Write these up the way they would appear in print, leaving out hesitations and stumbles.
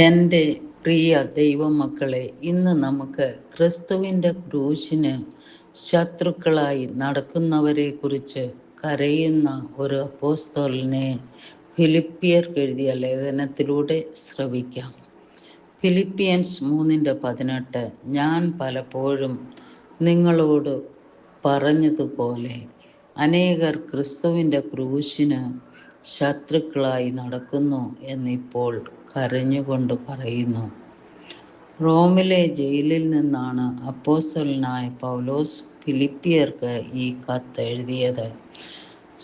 എൻ്റെ പ്രിയ ദൈവമക്കളെ, ഇന്ന് നമുക്ക് ക്രിസ്തുവിൻ്റെ ക്രൂശിന് ശത്രുക്കളായി നടക്കുന്നവരെ കുറിച്ച് കരയുന്ന ഒരു അപ്പോസ്തലനെ ഫിലിപ്പിയർക്ക് എഴുതിയ ലേഖനത്തിലൂടെ ശ്രവിക്കാം. ഫിലിപ്പിയൻസ് 3:18 ഞാൻ പലപ്പോഴും നിങ്ങളോട് പറഞ്ഞതുപോലെ അനേകർ ക്രിസ്തുവിൻ്റെ ക്രൂശിന് ശത്രുക്കളായി നടക്കുന്നു എന്നിപ്പോൾ കരഞ്ഞുകൊണ്ട് പറയുന്നു. റോമിലെ ജയിലിൽ നിന്നാണ് അപ്പോസ്തലനായ പൗലോസ് ഫിലിപ്പിയർക്ക് ഈ കത്ത് എഴുതിയത്.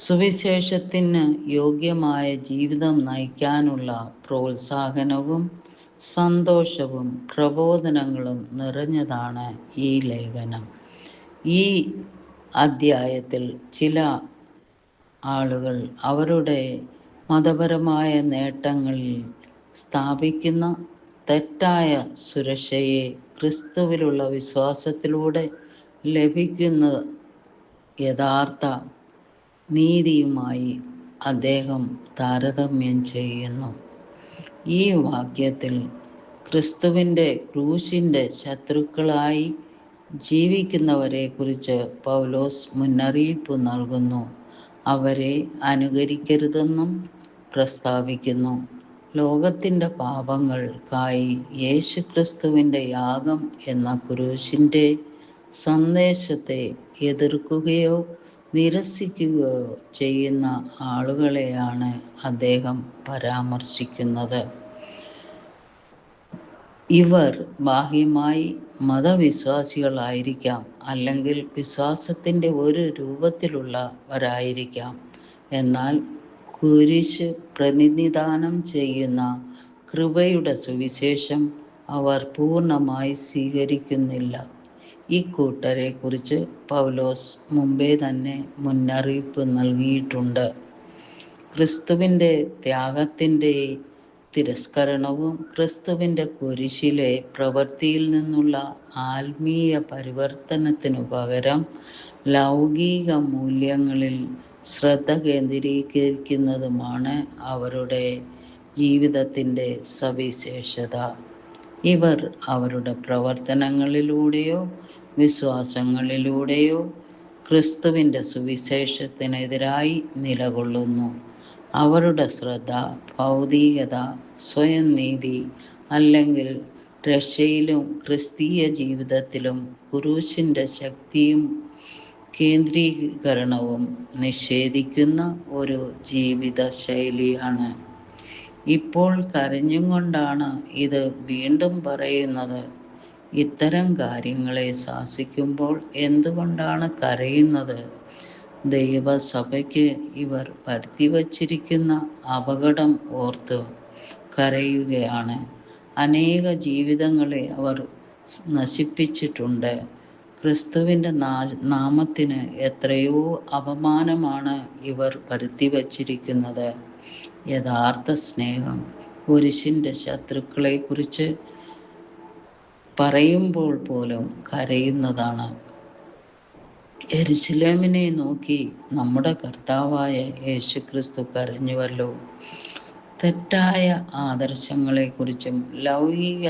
സുവിശേഷത്തിന് യോഗ്യമായ ജീവിതം നയിക്കാനുള്ള പ്രോത്സാഹനവും സന്തോഷവും പ്രബോധനങ്ങളും നിറഞ്ഞതാണ് ഈ ലേഖനം. ഈ അധ്യായത്തിൽ ചില ആളുകൾ അവരുടെ മതപരമായ നേട്ടങ്ങളിൽ സ്ഥാപിക്കുന്ന തെറ്റായ സുരക്ഷയെ ക്രിസ്തുവിലുള്ള വിശ്വാസത്തിലൂടെ ലഭിക്കുന്ന യഥാർത്ഥ നീതിയുമായി അദ്ദേഹം താരതമ്യം ചെയ്യുന്നു. ഈ വാക്യത്തിൽ ക്രിസ്തുവിൻ്റെ ക്രൂശിൻ്റെ ശത്രുക്കളായി ജീവിക്കുന്നവരെ കുറിച്ച് പൗലോസ് മുന്നറിയിപ്പ് നൽകുന്നു. അവരെ അനുകരിക്കരുതെന്നും പ്രസ്താവിക്കുന്നു. ലോകത്തിൻ്റെ പാപങ്ങൾക്കായി യേശുക്രിസ്തുവിൻ്റെ യാഗം എന്ന ക്രൂശിൻ്റെ സന്ദേശത്തെ എതിർക്കുകയോ നിരസിക്കുകയോ ചെയ്യുന്ന ആളുകളെയാണ് അദ്ദേഹം പരാമർശിക്കുന്നത്. ഇവർ ബാഹ്യമായി മതവിശ്വാസികളായിരിക്കാം, അല്ലെങ്കിൽ വിശ്വാസത്തിൻ്റെ ഒരു രൂപത്തിലുള്ളവരായിരിക്കാം. എന്നാൽ കുരിശ് പ്രതിനിധാനം ചെയ്യുന്ന കൃപയുടെ സുവിശേഷം അവർ പൂർണ്ണമായി സ്വീകരിക്കുന്നില്ല. ഇക്കൂട്ടരെ കുറിച്ച് പൗലോസ് മുമ്പേ തന്നെ മുന്നറിയിപ്പ് നൽകിയിട്ടുണ്ട്. ക്രിസ്തുവിൻ്റെ ത്യാഗത്തിൻ്റെ തിരസ്കരണവും ക്രിസ്തുവിൻ്റെ കുരിശിലെ പ്രവൃത്തിയിൽ നിന്നുള്ള ആത്മീയ പരിവർത്തനത്തിനു പകരം ലൗകിക മൂല്യങ്ങളിൽ ശ്രദ്ധ കേന്ദ്രീകരിക്കുന്നതുമാണ് അവരുടെ ജീവിതത്തിൻ്റെ സവിശേഷത. ഇവർ അവരുടെ പ്രവർത്തനങ്ങളിലൂടെയോ വിശ്വാസങ്ങളിലൂടെയോ ക്രിസ്തുവിൻ്റെ സുവിശേഷത്തിനെതിരായി നിലകൊള്ളുന്നു. അവരുടെ ശ്രദ്ധ ഭൗതികത, സ്വയം നീതി അല്ലെങ്കിൽ രക്ഷയിലും ക്രിസ്തീയ ജീവിതത്തിലും ക്രൂശിൻ്റെ ശക്തിയും കേന്ദ്രീകരണവും നിഷേധിക്കുന്ന ഒരു ജീവിത ശൈലിയാണ്. ഇപ്പോൾ കരഞ്ഞും കൊണ്ടാണ് ഇത് വീണ്ടും പറയുന്നത്. ഇത്തരം കാര്യങ്ങളെ ശാസിക്കുമ്പോൾ എന്തുകൊണ്ടാണ് കരയുന്നത്? ദൈവസഭയ്ക്ക് ഇവർ വരുത്തിവച്ചിരിക്കുന്ന അപകടം ഓർത്ത് കരയുകയാണ്. അനേക ജീവിതങ്ങളെ അവർ നശിപ്പിച്ചിട്ടുണ്ട്. ക്രിസ്തുവിൻ്റെ നാമത്തിന് എത്രയോ അപമാനമാണ് ഇവർ വരുത്തിവച്ചിരിക്കുന്നത്. യഥാർത്ഥ സ്നേഹം കുരിശിൻ്റെ ശത്രുക്കളെക്കുറിച്ച് പറയുമ്പോൾ പോലും കരയുന്നതാണ്. യെരുശലേമിനെ നോക്കി നമ്മുടെ കർത്താവായ യേശുക്രിസ്തു കരഞ്ഞുവല്ലോ. തെറ്റായ ആദർശങ്ങളെക്കുറിച്ചും ലൗകിക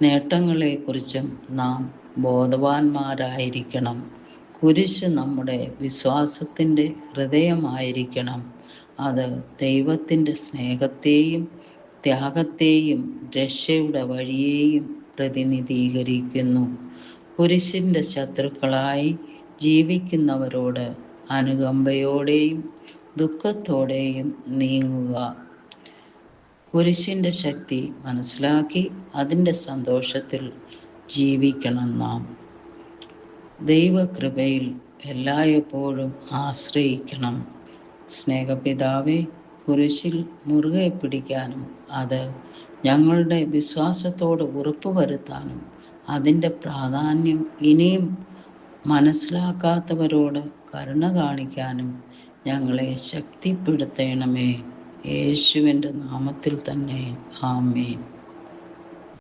നേട്ടങ്ങളെക്കുറിച്ചും നാം ബോധവാന്മാരായിരിക്കണം. കുരിശ് നമ്മുടെ വിശ്വാസത്തിൻ്റെ ഹൃദയമായിരിക്കണം. അത് ദൈവത്തിൻ്റെ സ്നേഹത്തെയും ത്യാഗത്തെയും രക്ഷയുടെ വഴിയെയും പ്രതിനിധീകരിക്കുന്നു. കുരിശിൻ്റെ ശത്രുക്കളായി ജീവിക്കുന്നവരോട് അനുകമ്പയോടെയും ദുഃഖത്തോടെയും നീങ്ങുക. കുരിശിൻ്റെ ശക്തി മനസ്സിലാക്കി അതിൻ്റെ സന്തോഷത്തിൽ ജീവിക്കണം നാം. ദൈവകൃപയിൽ എല്ലായ്പ്പോഴും ആശ്രയിക്കണം. സ്നേഹപിതാവേ, കുരിശിൽ മുറുകെ പിടിക്കാനും അത് ഞങ്ങളുടെ വിശ്വാസത്തോട് ഉറപ്പുവരുത്താനും അതിൻ്റെ പ്രാധാന്യം ഇനിയും മനസ്സിലാക്കാത്തവരോട് കരുണ കാണിക്കാനും ഞങ്ങളെ ശക്തിപ്പെടുത്തണമേ. യേശുവിൻ്റെ നാമത്തിൽ തന്നെ ആമേൻ.